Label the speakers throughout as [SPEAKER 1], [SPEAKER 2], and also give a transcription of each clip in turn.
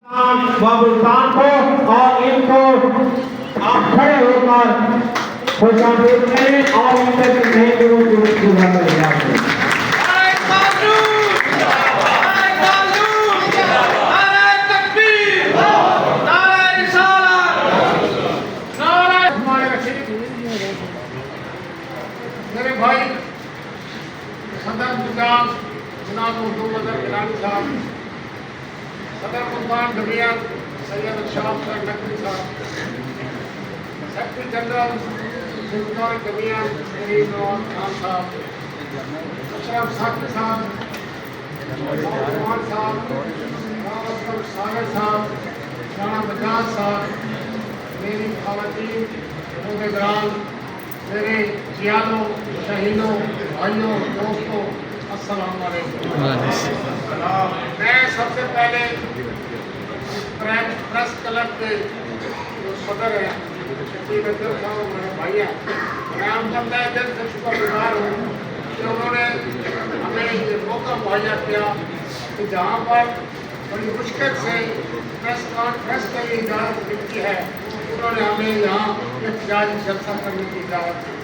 [SPEAKER 1] व मुल्तान को और इनको आप खड़े होकर खुशामदीद करें और इनके नए गुरु की बात
[SPEAKER 2] मेरे भाई सदर मुल्तान जनाब गिलानी साहब, सदर मुल्तान डबियान सैयद शाह नकवी साहब, सेक्रेटरी जनरल मुल्तान डबियान नवाज खान साहब, अशरफ साकिब साहब, कुमार साहब, रावत सागर साहब, राणा बजाज साहब, मेरी खातन उहदेदारान, मेरे जियालों, शहीदों, भाइयों, दोस्तों, अस्सलाम वालेकुम। मैं सबसे पहले प्रेस क्लब के जो सदर हैं मेरे भाई हैं, मैं उनका तहे दिल से शुक्रगुजार हूँ कि उन्होंने हमें ये मौका मुहैया किया कि जहाँ पर बड़ी मुश्किल से प्रेस कॉन्फ्रेंस के लिए इजाज़त मिलती है, उन्होंने हमें यहाँ एहतजाजी जलसा करने की इजाज़त दी।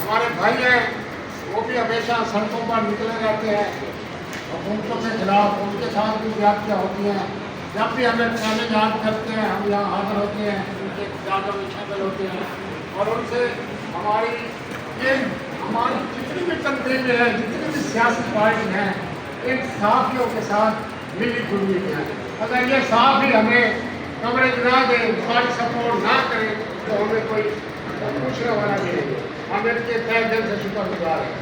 [SPEAKER 2] हमारे भाई हैं, वो भी हमेशा सड़कों पर निकले रहते हैं, हुकूमतों के खिलाफ उनके साथ भी ज्यादतियाँ होती हैं। जब भी हमें पहले याद करते हैं, हम यहाँ हाजिर होते हैं, उनके ज़्यादा में शामिल होते हैं और उनसे हमारी जितनी भी तंजीमें हैं, जितनी भी सियासी पार्टी हैं, इन साथियों के साथ मिली जुली है। अगर ये साथ ही हमें कवरेज ना दें, हमारी सपोर्ट ना करें, तो हमें कोई पूछने वाला नहीं है। हम इनके तहे दिल से शुक्रगुजार हैं।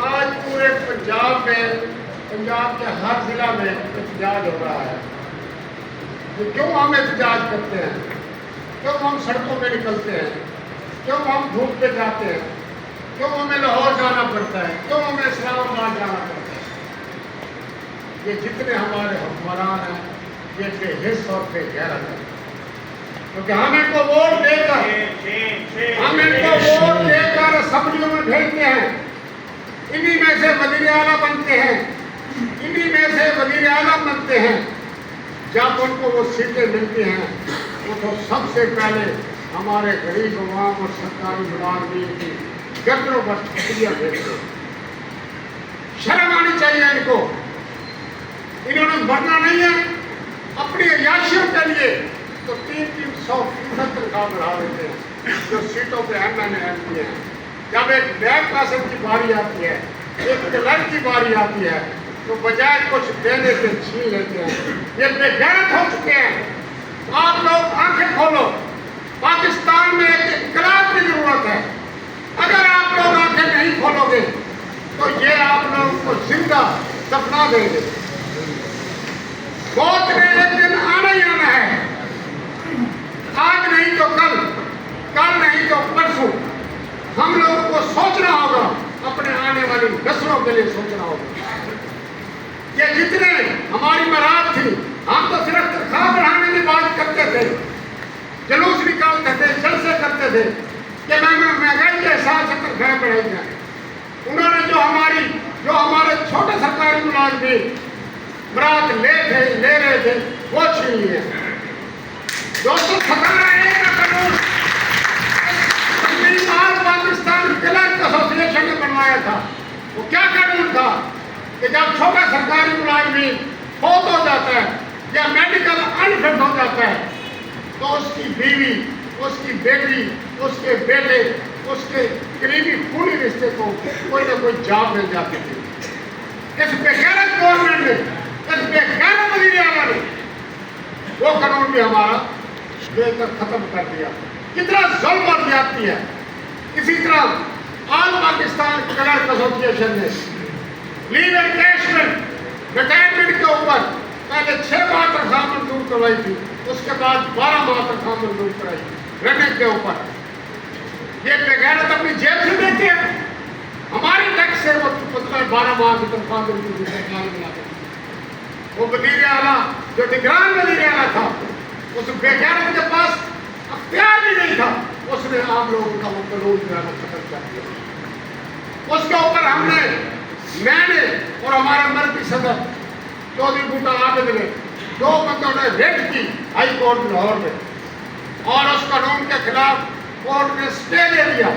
[SPEAKER 2] आज पूरे पंजाब में, पंजाब के हर जिला में एहतजाज हो रहा है। तो क्यों हम एहतजाज करते हैं, क्यों हम सड़कों में निकलते हैं, क्यों हम धूप पे जाते हैं, क्यों हमें लाहौर जाना पड़ता है, क्यों हमें इस्लामाबाद जाना पड़ता है? ये जितने हमारे हुक्मरान हैं, ये बेहिस और बेगैरत है, क्योंकि हम इनको वोट देकर असेंबलियों में भेजते हैं, इन्हीं में से वज़ीर आला बनते हैं, इन्हीं में से वज़ीर आज़म बनते हैं। जब उनको वो सीटें मिलती हैं, वो तो सबसे पहले हमारे गरीब अवाम और सरकारी मुलाजमीन की गर्दनों पर छुट्टियाँ भेजते हैं। शर्म आनी चाहिए इनको। इन्होंने मरना नहीं है अपनी अयाशियों के लिए, तो 300% तनख्वाह बढ़ा देते हैं जो सीटों पे एमएनए हैं। जब एक नैब कासिम की बारी आती है, एक क्लर्क की बारी आती है, तो बजाय कुछ देने से छीन लेते हैं। ये बेगैरत हो चुके हैं। आप लोग आंखें खोलो, पाकिस्तान में एक इनकलाब की जरूरत है। अगर आप लोग आंखें नहीं खोलोगे तो ये आप लोगों को जिंदा दफना देंगे। मौत ने एक दिन आना ही आना है, आज नहीं तो कल, कल नहीं तो परसों। हम लोगों को सोचना होगा, अपने आने वाली नस्लों के लिए सोचना होगा। ये जितने हमारी मराद थी, हम तो सिर्फ तनख्वाह बढ़ाने की बात करते थे, जुलूस निकालते थे, जलसे करते थे कि महंगाई के हिसाब से तनख्वाह बढ़ाई जाए। उन्होंने जो हमारे छोटे सरकारी मुलाजमीन बरात ले रहे थे, वो छीन लिए। 217 का कानून पाकिस्तान क्लर्क एसोसिएशन ने बनवाया था। वो क्या कानून था कि जब छोटा सरकारी मुलाजमीन फौत हो जाता है या मेडिकल अनफिट हो जाता है, तो उसकी बीवी, उसकी बेटी, उसके बेटे, उसके करीबी पूरी रिश्ते को कोई ना कोई जॉब मिल जाती थी। इस बेगैरत गवर्नमेंट ने, इस बेगैरत वज़ीर आला ने वो कानून भी हमारा लेकर खत्म कर दिया। कितना जुल्म और ज्यादती है। इसी तरह ऑल पाकिस्तान क्लर्क एसोसिएशन ने लीव एनकैशमेंट रिटायरमेंट के ऊपर पहले 6 माह तनख्वाह मंजूर करवाई थी, उसके बाद 12 माह तनख्वाह मंजूर कराई रनिंग के ऊपर। ये बेगैरत अपनी जेब से देते हैं, हमारी टैक्स से वो 12 माह की तनख्वाह मिलती थी सरकार में। वो वज़ीर आला जो निगरान वज़ीर आला था, उस बेगैरत के पास अख्तियार भी नहीं था, اس نے آپ لوگوں کا وہ قانون جو ہے وہ ختم کر دیا۔ اس کے اوپر ہم نے، میں نے اور ہمارے مرکزی صدر چودھری بوٹا عابد نے 2 بندوں نے ریٹ کی ہائی کورٹ لاہور میں، اور اس قانون کے خلاف کورٹ نے اسٹے دے دیا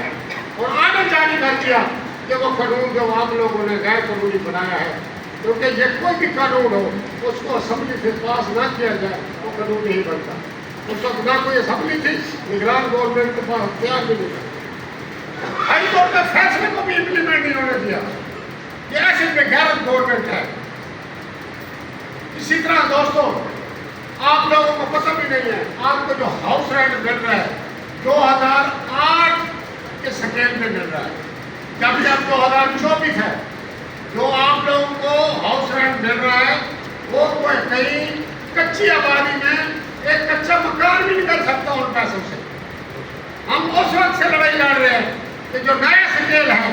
[SPEAKER 2] اور آرڈر جاری کر دیا کہ وہ قانون جو آپ لوگوں نے غیر قانونی بنایا ہے، کیونکہ یہ کوئی بھی قانون ہو اس کو اسمبلی سے پاس نہ کیا جائے وہ قانون نہیں بنتا۔ اس وقت نہ کوئی اسمبلی تھی، نگران گورنمنٹ کے پاس اختیار بھی نہیں تھا، ہائی کورٹ کے فیصلے کو بھی امپلیمنٹ نہیں ہونے دیا۔ یہ ایسی بغیرت گورنمنٹ ہے۔ اسی طرح دوستوں، آپ لوگوں کو پتہ بھی نہیں ہے، آپ کو جو ہاؤس رینٹ مل رہا ہے 2008 کے سکیل میں مل رہا ہے، جب 2024 ہے، جو آپ لوگوں کو ہاؤس رینٹ مل رہا ہے وہ کوئی کہیں کچی آبادی میں ایک کچا مکان بھی نہیں کر سکتا ان پیسوں سے۔ ہم اس وقت سے لڑائی لڑ رہے ہیں کہ جو نیا سکیل ہے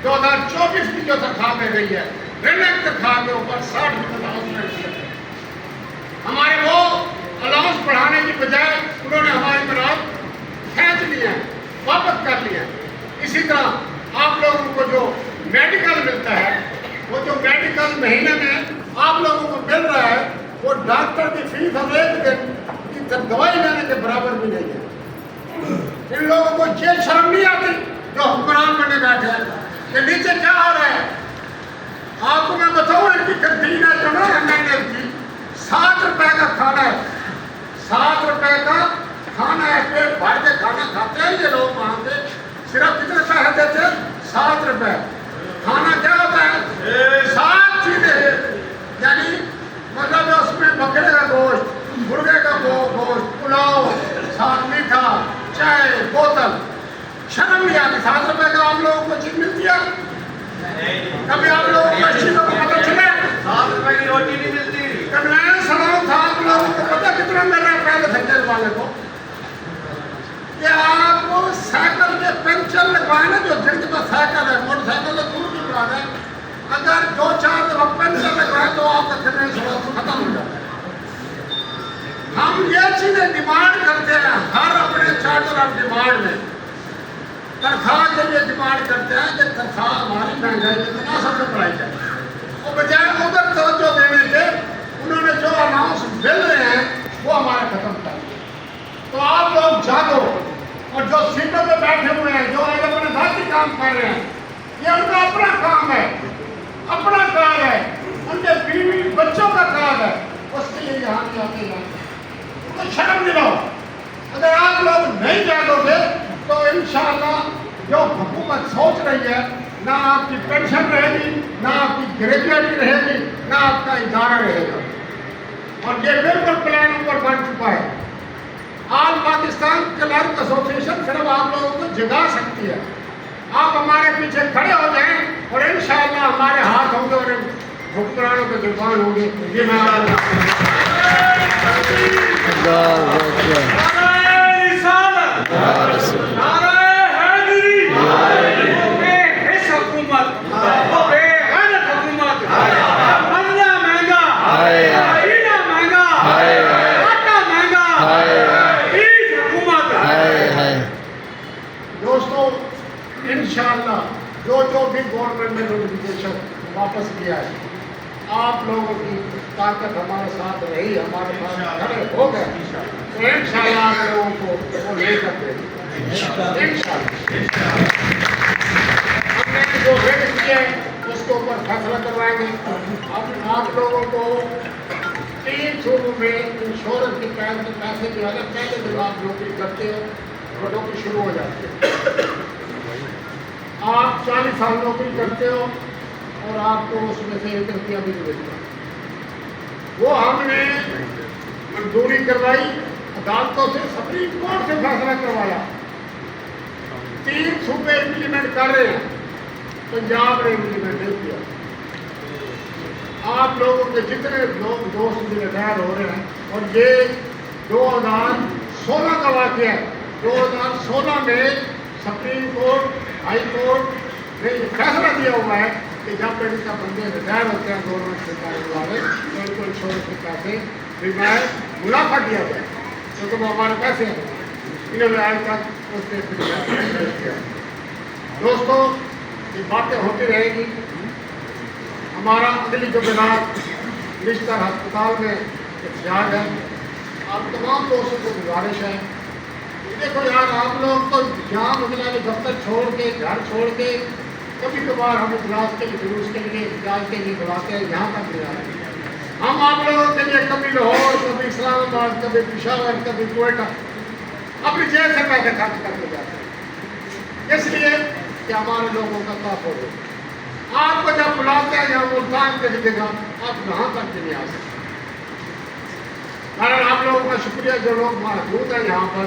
[SPEAKER 2] 2024 کی جو تنخواہ دے گئی ہے، ریلیکٹ تنخواہ کے اوپر 60% ہاؤس رینٹ دیا ہے۔ ہمارے وہ الاؤنس بڑھانے کی بجائے انہوں نے ہماری برات کھینچ لیا ہے، واپس کر لیا ہے۔ اسی طرح آپ لوگوں کو جو میڈیکل ملتا ہے، وہ جو میڈیکل مہینے میں آپ لوگوں کو مل رہا ہے، وہ ڈاکٹر کی فیس ہر ایک دن کی دوائی لینے کے برابر بھی نہیں ہے۔ ان لوگوں کو یہ شرم نہیں آتی جو حکمران بنے بیٹھے ہیں کہ نیچے کیا ہو رہا ہے۔ آپ کو میں بتاؤں، ان کی کنٹین ہے جو نا MNL کی 7 روپے کا کھانا ہے، 7 روپے کا کھانا ہے، پیٹ بھر کے کھانا کھاتے ہیں یہ لوگ وہاں پہ۔ صرف کتنے پیسے دیتے ہیں؟ 7 روپے۔ کھانا کیا ہوتا ہے؟ 7 چیزیں، یعنی مطلب اس میں بکرے کا گوشت، مرغے کا گوشت، پلاؤ، ساتھ میٹھا، چائے، بوتل۔ شرم نہیں آتی؟ 7 روپے کا آپ لوگوں کو چیز ملتی ہے؟ کبھی آپ لوگوں کو اس چیزوں کو پتہ چلے؟
[SPEAKER 3] 7 روپے کی روٹی نہیں ملتی۔
[SPEAKER 2] کبھی میں سناؤں تھا آپ لوگوں کو پتہ کتنا مل رہا ہے پہلے سیکٹر والے کو؟ کہ آپ کو سائیکل کے پنچر لگوائے نا، جو جن کے پاس سائیکل ہے، موٹر سائیکل تو دور کی بات ہے، اگر 2-4 دفعہ پنچر لگوائے تو آپ کا کتنے سوال ختم ہو جاتا ہے۔ ہم یہ چیزیں ڈیمانڈ کرتے ہیں، ہر اپنے چارٹر آف ڈیمانڈ میں تنخواہ کے لیے ڈیمانڈ کرتے ہیں کہ تنخواہ ہماری مہنگائی کے تناسب میں بڑھائی جائے، اور بجائے ادھر توجہ دینے کے انہوں نے جو اناؤنس مل رہے ہیں وہ ہمارے ختم کر دیا۔ تو آپ لوگ جاگو، اور جو سیٹوں پہ بیٹھے ہوئے ہیں، جو آج اپنے ذاتی کام کر رہے ہیں، یہ ان کا اپنا کام ہے، اپنا کام ہے، ان کے بیوی بچوں کا کام ہے، اس کے لیے یہاں نہیں آتے ہیں۔ ان کو شرم دلاؤ۔ اگر آپ لوگ نہیں جاگو گے تو انشاءاللہ جو حکومت سوچ رہی ہے، نہ آپ کی پینشن رہے گی، نہ آپ کی گریجویٹی رہے گی، نہ آپ کا ادارہ رہے گا، اور یہ بالکل پلان اوپر بن چکا ہے۔ آل پاکستان کلرک ایسوسیشن صرف آپ لوگوں کو جگا سکتی ہے۔ آپ ہمارے پیچھے کھڑے ہو جائیں اور انشاءاللہ ہمارے ہاتھ ہوں گے اور حکمرانوں کے زبان ہوں گے۔ یہ میں آپ دوستوں، انشاءاللہ جو بھی گورنمنٹ نے نوٹیفیکیشن واپس کیا ہے، آپ لوگوں کی طاقت ہمارے ساتھ رہی، ہمارے ساتھ کھڑے ہو گئے، تو انشاءاللہ آپ لوگوں کو وہ لے کر دیں گے انشاءاللہ۔ ہم نے جو ریٹ کیے اس کے اوپر فیصلہ کروائیں گے۔ آپ لوگوں کو 3 صوبوں میں انشورنس کے پیسے جو ہے پہلے جب آپ نوکری کرتے ہو تو نوکری شروع ہو جاتی ہے۔ آپ 40 سال نوکری کرتے ہو اور آپ کو اس میں سے 1 روپیہ بھی نہیں ملتا، وہ ہم نے منظوری کروائی عدالتوں سے، سپریم کورٹ سے فیصلہ کروایا۔ 3 صوبے امپلیمنٹ کر رہے ہیں، پنجاب نے امپلیمنٹ نہیں کیا۔ آپ لوگوں کے جتنے لوگ دوست بھی ریٹائر ہو رہے ہیں، اور یہ 2016 کا واقعہ ہے۔ 2016 میں سپریم کورٹ، ہائی کورٹ نے یہ فیصلہ دیا ہوا ہے کہ جب ان کا بندے ریٹائر ہوتے ہیں گورنمنٹ سے کام والے، تو ان کو انشورنس کے پیسے منافع دیا جائے، کیونکہ وہ ہمارے پیسے ہیں۔ انہوں نے آج تک اس نے پیش کیا. دوستوں یہ باتیں ہوتی رہے گی. ہمارا اگلی جمعرات نشتر ہسپتال میں احتجاج ہے. آپ تمام دوستوں کو گزارش ہے، دیکھو یار آپ لوگ تو یہاں مجھے دفتر چھوڑ کے گھر چھوڑ کے کبھی کبھار ہم اجلاس کے لیے جلوس کے لیے احتجاج کے لیے بلاتے ہیں، یہاں تک نہیں آ رہے. ہم آپ لوگوں کے لیے کبھی لاہور، کبھی اسلام آباد، کبھی پشاور، کبھی کوئٹہ اپنی جیب سے پیسے خرچ کرتے جاتے ہیں، اس لیے کہ ہمارے لوگوں کا تحفظ ہو. آپ کو جب بلاتے ہیں یا ملتان کے جگہ آپ یہاں تک بھی نہیں آ سکتے. بہرحال آپ لوگوں کا شکریہ جو لوگ موجود ہیں یہاں پر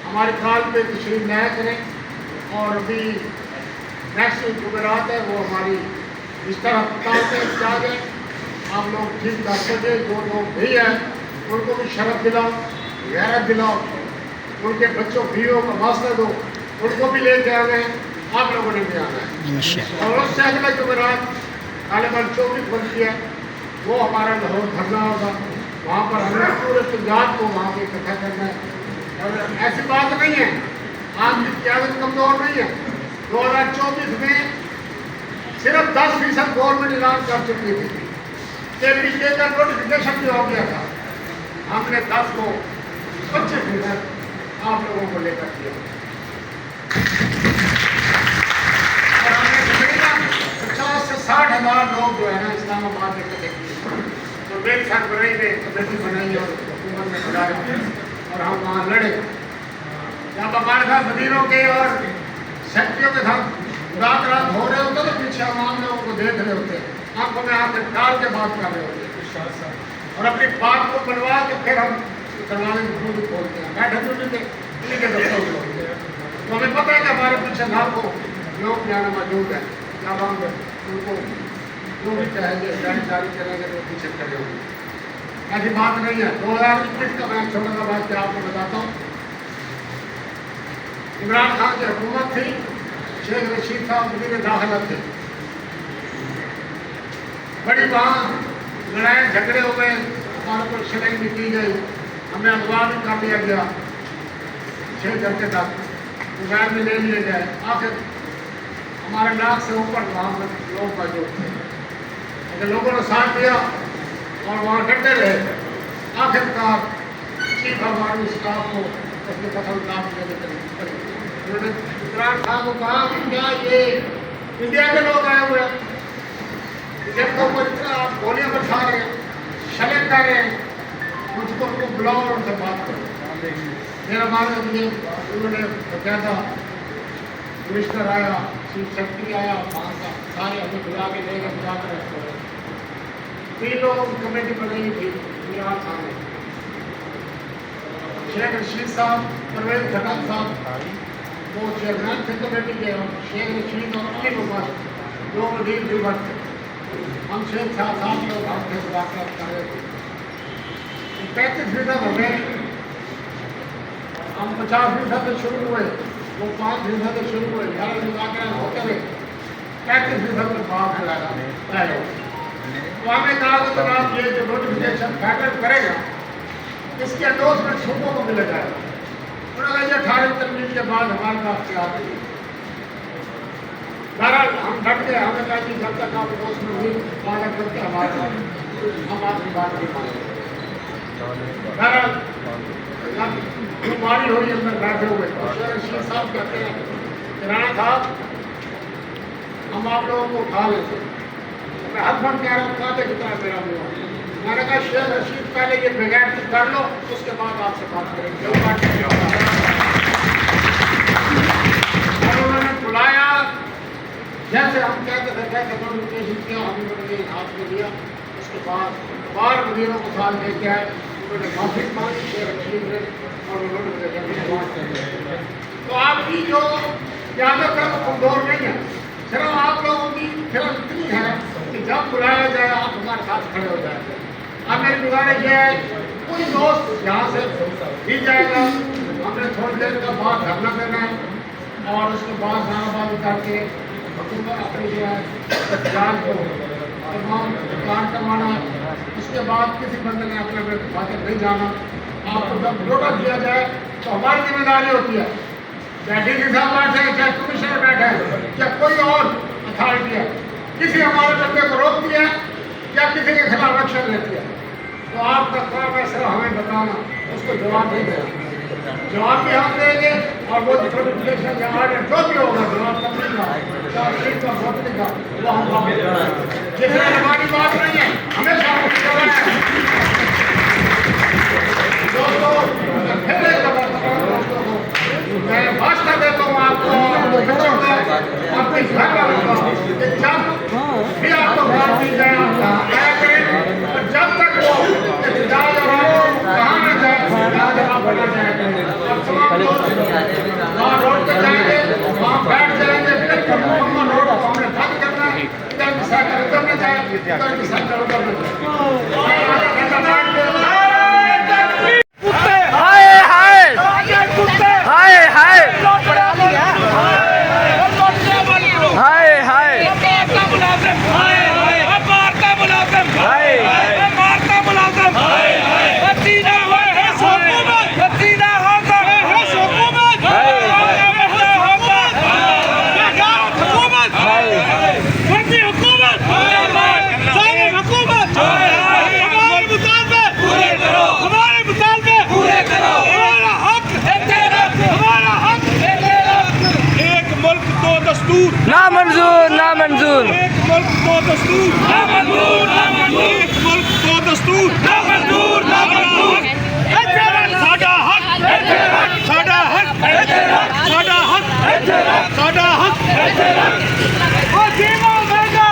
[SPEAKER 2] ہمارے کال پہ تشریف لائے کریں. اور ابھی نیکسٹ جمعرات ہے وہ ہماری اس طرح ہسپتال سے احتجاج ہے. آپ لوگ ٹھیک کر سکے. جو لوگ بھی ہیں ان کو بھی شرف دلاؤ، غیرت دلاؤ، ان کے بچوں بیویوں کا واسطہ دو، ان کو بھی لے کے آنا ہے. آپ لوگوں نے بھی آنا ہے. اور اس سے اگلا جمعرات غالباً 24 بنتی ہے وہ ہمارا لاہور دھرنا ہوگا. وہاں پر ہم نے پورے پنجاب کو وہاں پہ اکٹھا کرنا ہے. اور ایسی بات نہیں ہے آپ کی قیادت کمزور نہیں ہے. 2024 میں صرف 10% گورنمنٹ اعلان کر چکی تھی. APCA کا نوٹیفکیشن بھی ہو گیا تھا. ہم نے 10 کو 25% آپ لوگوں کو لے کر دیا. اور ہم نے تقریباً 50 سے 60 ہزار لوگ جو ہے نا اسلام آباد میں اکٹھے کیے. تو میری سربراہی نے کمیٹی بنائی اور حکومت نے بلایا اور ہم وہاں لڑے. جب ہمارے ساتھ وزیروں کے اور سیکٹریوں کے ساتھ مذاکرات ہو رہے ہوتے تو پیچھے عوام لوگوں کو دیکھ رہے ہوتے، آنکھوں میں آنکھ ڈال کے بات کر رہے ہوتے اور اپنی بات کو بنوا کے پھر ہم دروازے کو کھولتے ہیں. بیٹھے ڈیوٹی پہ انہیں کے دفتر ہوتے ہیں. تو ہمیں پتہ ہے کہ ہمارے پیچھے لاکھوں لوگ یہاں موجود ہیں. جب ہم ان کو جو بھی کہیں گے گاڑی جاری کریں گے تو پیچھے کھڑے ہوں گے. ایسی بات نہیں ہے. 2021 کا میں چھوٹا سا بات کیا آپ کو بتاتا ہوں. عمران خان کی حکومت تھی، شیخ رشید صاحب وزیر داخلہ تھے. بڑی وہاں لڑائیں جھگڑے ہوئے، ہمارے پر شرح بھی کی گئی، ہمیں اغوا بھی کر دیا گیا 6 گھنٹے تک، موبائل میں لے لیے گئے. آخر ہمارے لاکھ سے اوپر وہاں پر لوگ موجود تھے، لیکن لوگوں نے ساتھ دیا اور وہاں ڈٹے رہے. آخر کار چیف ہمارے اسٹاف کو اس نے پسند کام دینے کے لیے انہوں نے عمران خان کو کہا کہ کیا یہ انڈیا کے لوگ آئے ہوئے ہیں، جن کو آپ گولیاں بچھا رہے ہیں، شلے کر رہے ہیں، مجھ کو ان کو بلاؤ اور ان سے بات کرو. میرا ماننا مجھے انہوں نے باقاعدہ کمشنر آیا، چیف سیکرٹری آیا، وہاں کا سارے ہمیں بلا کے لے کے بلا کر رکھتے ہوئے 3 لوگوں کی کمیٹی بنائی تھی. عمران خان نے، شیخ رشید صاحب، پرویز خٹک صاحب وہ چیئرمین تھے کمیٹی کے، اور شیخ رشید اور امین عمر 2 وزیر دیگر تھے. ہم شیخ صاحب لوگ ہم سے مذاکرات کر رہے تھے. 35% ہمیں، ہم 50% سے شروع ہوئے، وہ 5% سے شروع ہوئے. ہمارے مذاکرات ہوتے ہوئے 35% میں بات پہلے. تو ہمیں کہا کہ جناب یہ جو نوٹیفکیشن فیڈرل کرے گا اس کے انڈورسمنٹ صوبوں کو ملے گا. انہوں نے یہ 18 ترمیم کے بعد ہمارے پاس کیا آتی ہے. بہرحال ہم ڈٹ گئے. ہمیں کہا کہ جب تک آپ انڈورسمنٹ نہیں مانا کرتے ہمارے پاس ہم آپ کی بات نہیں مانیں گے. بہرحال جب بیماری ہوئی اندر بیٹھے ہوئے شیخ رشید صاحب کہتے ہیں کہ رانا صاحب ہم آپ لوگوں کو اٹھا لیتے. میں ہر فن کہہ رہا ہوں کہتے کتنا میرا منہ. میں نے کہا شیخ رشید پہلے یہ بغیر کر لو اس کے بعد آپ سے بات کریں گے. اور انہوں نے بلایا جیسے ہم کہتے تھے کیسے نوٹیفکیشن کیا ہم نے ہاتھ میں دیا. اس کے بعد بار وزیروں کو ساتھ لے کے آئے. انہوں نے معافی مانگی شیخ رشید نے اور انہوں نے بات کر. تو آپ کی جو قیادت ہے وہ کمزور نہیں ہے. صرف آپ لوگوں کی فلم اتنی ہے کہ جب بلایا جائے آپ ہمارے ساتھ کھڑے ہو جائیں گے. اب میری گزارش یہ ہے کوئی دوست یہاں سے بھی جائے گا. ہم نے تھوڑی دیر کا بعد دھرنا دینا ہے اور اس کے بعد نعرہ بازی کر کے حکومت اپنی جو ہے جان کو تمام کام کروانا ہے. اس کے بعد کسی بندے نے اپنے خاطر نہیں جانا. آپ کو جب نوٹس دیا جائے तो हमारी जिम्मेदारी होती है, चाहे डीसी साहब बैठे, चाहे कमिश्नर बैठे, या कोई और अथॉरिटी है, किसी हमारे बंदे को रोकती है या किसी के खिलाफ एक्शन लेती है, तो आपका काम है सिर्फ हमें बताना, उसको जवाब नहीं देना। जवाब भी हम देंगे और वो नोटिफिकेशन या आर्डर जो भी होगा जवाब कंपनी का, चार्जशीट का, कंपनी का, वो हम काम करेंगे। जिसमें हमारी बात नहीं है, हमेशा कुछ करना है। दोस्तों, फिर एक दफा दोस्तों को मैं वास्ता देता हूँ आपको, अपने घर वालों को, कि जब भी आपको बात दी जाए आप आया करें, और जब तक वो इत्तेजाज और कहाँ न जाए, जवाब बना जाए। अब तमाम लोग वहाँ रोड पे जाएंगे, वहाँ बैठ जाएंगे, फिर मुकम्मल रोड को हमने बंद करना है, इधर की साइड उधर न जाए, इधर की साइड उधर न जाए।
[SPEAKER 4] ना मंजूर, ना मंजूर।
[SPEAKER 5] एक मुल्क दो दस्तूर, ना मंजूर, ना मंजूर। एक मुल्क दो दस्तूर, ना मंजूर, ना मंजूर। साडा हक, साडा हक, साडा हक, साडा हक। ओ जीना महंगा,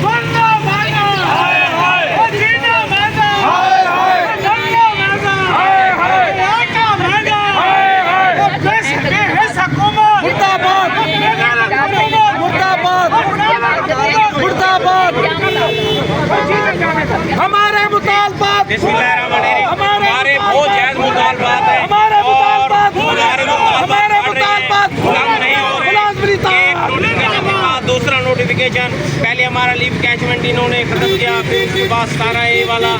[SPEAKER 5] बनना महंगा, ओ जीना महंगा, बनना महंगा, आटा महंगा, ओ देश के है हुकूमत मुर्दाबाद, मुर्दाबाद, हमारे मुतालबात,
[SPEAKER 3] हमारे बहुत जायज मुतालबात है,
[SPEAKER 5] हमारे मुतालबात,
[SPEAKER 3] हमारे मुतालबात नहीं हो रहे। नोटिफिकेशन के बाद दूसरा नोटिफिकेशन, पहले हमारा लीव कैचमेंट इन्होंने खत्म किया, फिर उसके बाद 17A वाला,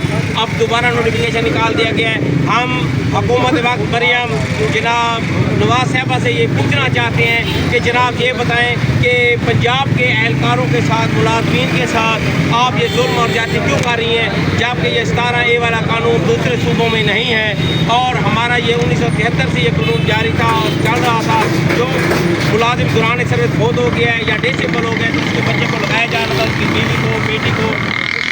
[SPEAKER 3] अब दोबारा नोटिफिकेशन निकाल दिया गया है। हम हुकूमत वक्त मरियम जनाब नवाज साहबा से ये पूछना चाहते हैं कि जनाब ये बताएं कि पंजाब के एहलकारों के साथ, मुलाजमीन के साथ आप ये जुल्म और ज्यादती क्यों कर रही हैं, जबकि ये 17A वाला कानून दूसरे सूबों में नहीं है और हमारा ये 1973 से ये कानून जारी था और चल रहा था। जो मुलाजिम दौरान सर्विस बहुत हो गया है या डिसेबल हो गए तो उसके बच्चे को लगाया जा रहा था, उसकी बीवी को, बेटी को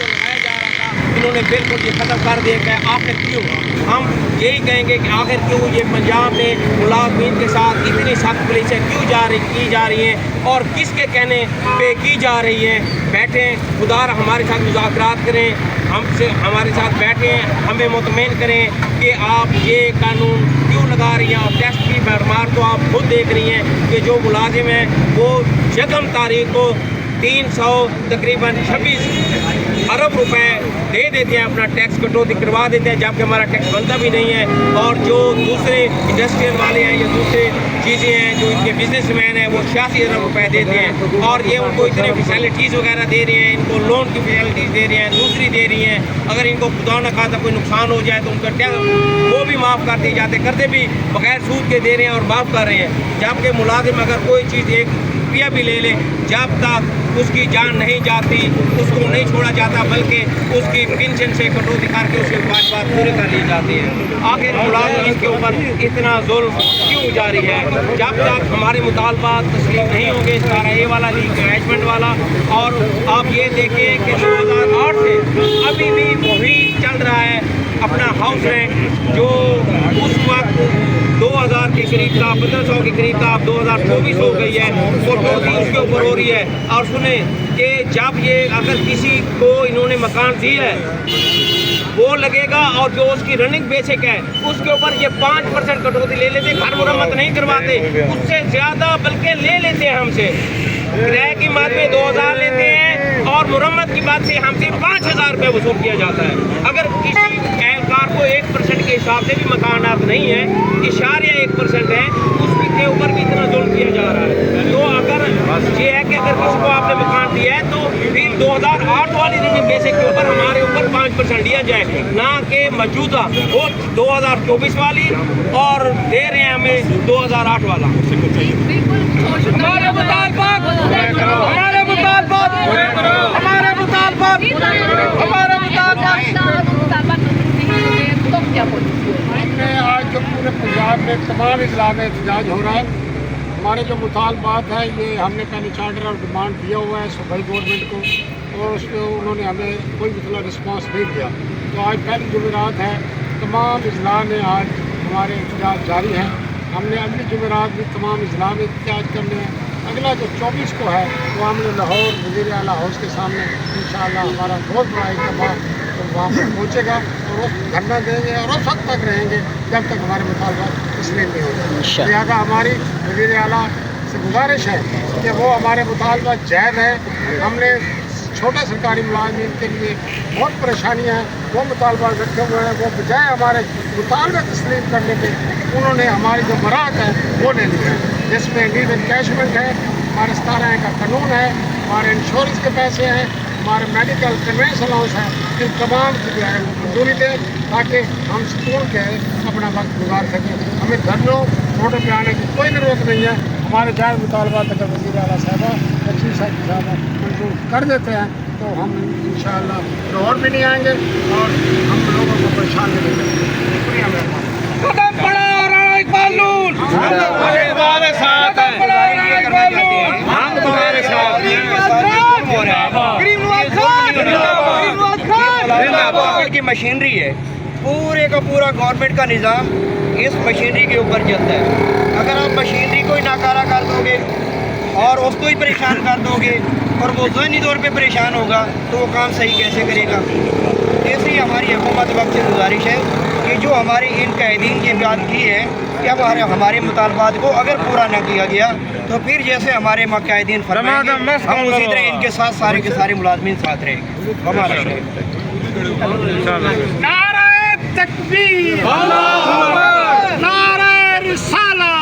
[SPEAKER 3] लगाया जा रहा था, इन्होंने बिल्कुल ये ख़त्म कर दिया कि आखिर क्यों। हम यही कहेंगे कि आखिर क्यों ये पंजाब में मुलाजमीन के साथ इतनी सख्त पुलिसें क्यों की जा रही हैं और किसके कहने पे की जा रही है। बैठें, खुदार हमारे साथ मुज़ाकरात करें, हमसे हमारे साथ बैठें, हमें मुतमईन करें कि आप ये कानून क्यों लगा रही हैं। और टेस्ट की भरमार तो आप खुद देख रही हैं कि जो मुलाजिम हैं वो यकम तारीख को 300 तकरीबन 26 अरब रुपए दे देते हैं, अपना टैक्स कटौती करवा देते हैं, जबकि हमारा टैक्स बनता भी नहीं है। और जो दूसरे इंडस्ट्रियल वाले हैं या दूसरे चीज़ें हैं, जो इनके बिजनेसमैन हैं, वो 86 अरब रुपए देते हैं और ये उनको इतने फैसिलिटीज़ वगैरह दे रहे हैं, इनको लोन की फैसिलिटीज़ दे रही हैं, दूसरी दे रही हैं। अगर इनको खुदा न खासा कोई नुकसान हो जाए तो उनका टैक्स वो भी माफ़ कर दिए जाते, करते भी बगैर सूद के दे रहे हैं और माफ़ कर रहे हैं। जबकि मुलाजिम अगर कोई चीज़ एक रुपया भी ले ले, जब तक उसकी जान नहीं जाती उसको नहीं छोड़ा जाता, बल्कि उसकी पेंशन से कटौती करके उसके वाजिबात पूरे कर ली जाती है। आखिर मुलाजिम के ऊपर इतना जुल्म क्यों जारी है? जब तक हमारे मुतालबात तस्लीम नहीं होंगे, 17A वाला लीग मैनेजमेंट वाला, और आप ये देखें कि 2008 से अभी भी वही चल रहा है अपना हाउस रेंट, जो उस वक्त 2000 के करीब था, 1500 के करीब था, अब 2024 हो गई है, कटौती उसके ऊपर हो रही है। और सुने कि जब ये अगर किसी को इन्होंने मकान दिया है वो लगेगा और जो उसकी रनिंग बेसिक है उसके ऊपर ये 5% कटौती ले लेते, घर मुरम्मत नहीं करवाते, उससे ज़्यादा बल्कि ले लेते हैं हमसे। किराए की बात में 2000 लेते हैं और मुरम्मत की बात से हमसे 5000 रुपये वसूल किया जाता है। अगर किसी एहलकार को 1% के हिसाब से भी मकानात नहीं है, 1% है, उसके ऊपर भी इतना जुल्म किया जा रहा है। तो अगर ये है कि अगर किसी को आपने मकान दिया है तो फिर 2008 वाली रिनिंग बेसिक के ऊपर हमारे ऊपर 5% दिया है, ना कि मौजूदा वो 2024 वाली और दे रहे हैं हमें 2008 वाला।
[SPEAKER 5] हमारे मुतालबात हमारे मुतालबात हमारे मुतालबात हमारे मुतालबात
[SPEAKER 2] हमने आज जो पूरे पंजाब में तमाम इजला में एहतजाज हो रहा है, हमारे जो मुतालबात है ये हमने पहले चार्टर और डिमांड दिया हुआ है सूबाई गवर्नमेंट को, और उसको उन्होंने हमें कोई मतलब रिस्पांस नहीं दिया। तो आज पहली जुमेरात है, तमाम इजला में आज हमारे एहतजाज जारी हैं। हमने अगली जुमेरात भी तमाम इजला में एहतजाज करने हैं। अगला जो 24 को है वो हमने लाहौर वज़ीर आला हाउस के सामने इंशाअल्लाह हमारा बहुत बड़ा इज्तिमा तो वहाँ पर पहुँचेगा, और उस धरना देंगे और उस वक्त तक रहेंगे जब तक हमारे मुतालबात तस्लीम नहीं हो जाए। लिहाजा हमारी वज़ीर आला से गुजारिश है कि वो हमारे मुतालबात जायज़ हैं। हमने छोटे सरकारी मुलाजिम के लिए बहुत परेशानियाँ हैं, वो मुतालबात रखे हुए हैं, वो बजाय हमारे मुतालबे तस्लीम करने के उन्होंने हमारी जो बरात है वो ले ली है, जिसमें लीव एनकैशमेंट है, हमारे 17 का कानून है, हमारे इंश्योरेंस के पैसे हैं, हमारे मेडिकल कन्वेंस अलाउंस है, इन तमाम की जो है वो मंजूरी दें ताकि हम सुकून के अपना वक्त गुजार सकें। हमें धरनों रोडों पर आने की कोई ज़रूरत नहीं है। हमारे जायज़ मुतालबात अगर वज़ीर आला साहबा और चीफ साहब मंजूर कर देते हैं तो हम इंशाअल्लाह लाहौर भी नहीं आएंगे और हम लोगों को परेशान नहीं करेंगे। शुक्रिया मेहरबान।
[SPEAKER 5] कदम बढ़ा राणा इकबाल नून,
[SPEAKER 3] हमारे साथ है, हम तुम्हारे साथ हैं। की मशीनरी है, पूरे का पूरा गवर्नमेंट का निज़ाम इस मशीनरी के ऊपर चलता है। अगर आप मशीनरी को ही नाकारा कर दोगे और उसको ही परेशान कर दोगे और वो ज़हनी तौर पे परेशान होगा तो वो काम सही कैसे करेगा। इसलिए हमारी हुकूमत वक्त से गुजारिश है कि जो हमारे इन कैदीन की इमदाद की है कि अब हमारे मुतालबात को अगर पूरा न किया गया तो फिर जैसे हमारे कैदीन फरमाएंगे हम उसी तरह इनके साथ सारे के सारे मुलाजमीन साथ रहेंगे। हमारा
[SPEAKER 5] नारे तकबीर, नारे रिसाला।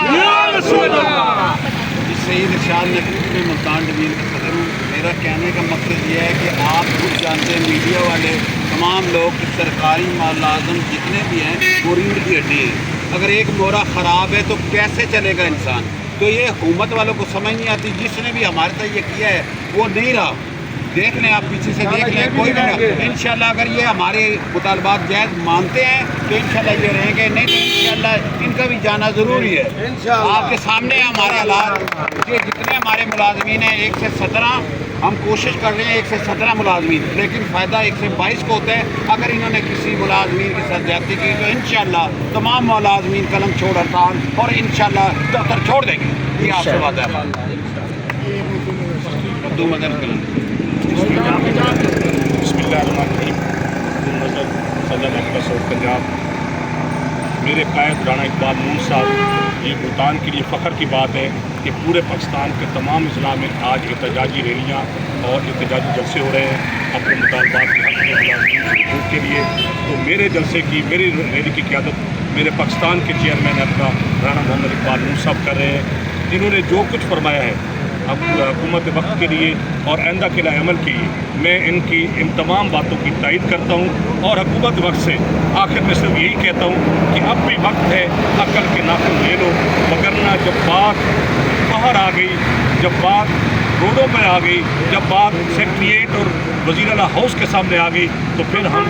[SPEAKER 6] सईद इरशाद ने पूरे मुल्तान डिवीज़न के सदर हूँ। मेरा कहने का मकसद ये है कि आप खुद जानते हैं, मीडिया वाले तमाम लोग सरकारी मुलाज़िम जितने भी हैं वो रीढ़ की हड्डी है। अगर एक मोरा ख़राब है तो कैसे चलेगा इंसान। तो ये हुकूमत वालों को समझ नहीं आती। जिसने भी हमारे साथ ये किया है वो नहीं रहा, देख लें आप पीछे से देख लें, कोई नहीं। इंशाल्लाह अगर ये हमारे मुतालबात जायज़ मानते हैं तो इंशाल्लाह ये रहेंगे, नहीं तो इंशाल्लाह इनका भी जाना ज़रूरी है। आपके सामने हमारे हालात, ये जितने हमारे मुलाजमीन हैं 1 से 17 हम कोशिश कर रहे हैं 1 से 17 मुलाजमीन, लेकिन फ़ायदा 1 से 22 को होता है। अगर इन्होंने किसी मुलाजमीन के साथ ज्यादती की तो इंशाल्लाह तमाम मुलाजमीन कलम छोड़ हड़ताल और इंशाल्लाह दफ्तर छोड़ देंगे। ये आपसे बात है। अब्दुल मदन कलम
[SPEAKER 5] पंजाब, मेरे कायद राणा इकबाल नून साहब, ये मुल्तान के लिए फ़ख्र की बात है कि पूरे पाकिस्तान के तमाम अजला में आज एहतजाजी रैलियाँ और एहतजाजी जलसे हो रहे हैं अपने मुतालबात के हक़ में के लिए। तो मेरे जलसे की, मेरी रैली की क़यादत मेरे पाकिस्तान के चेयरमैन अपना राणा मोहम्मद इकबाल नून साहब कर रहे हैं। इन्होंने जो कुछ फरमाया है अब हुकूमत वक्त के लिए और आइंदा के लिए अमल के लिए, मैं इनकी इन तमाम बातों की तायद करता हूँ। और हुकूमत वक्त से आखिर में सिर्फ यही कहता हूँ कि अब भी वक्त है, अकल के नाखून ले लो, वगरना जब बात बाहर आ गई, जब बात रोडों पर आ गई, जब बात सेक्रेटरीट और वज़ीर आला हाउस के सामने आ गई तो फिर हम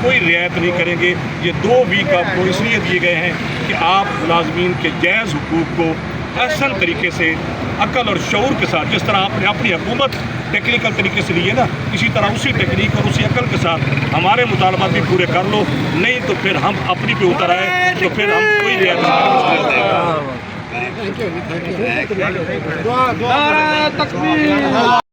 [SPEAKER 5] कोई रियायत नहीं करेंगे। ये 2 वीक आपको इसलिए दिए गए हैं कि आप मुलाजमीन के जायज़ हुकूक को अहसन तरीके से अकल और शऊर के साथ, जिस तरह आपने अपनी हुकूमत टेक्निकल तरीके से ली है ना, इसी तरह उसी टेक्निक और उसी अकल के साथ हमारे मुतालबात भी पूरे कर लो, नहीं तो फिर हम अपनी पे उतर आए तो फिर हम कोई रियायत नहीं करेंगे।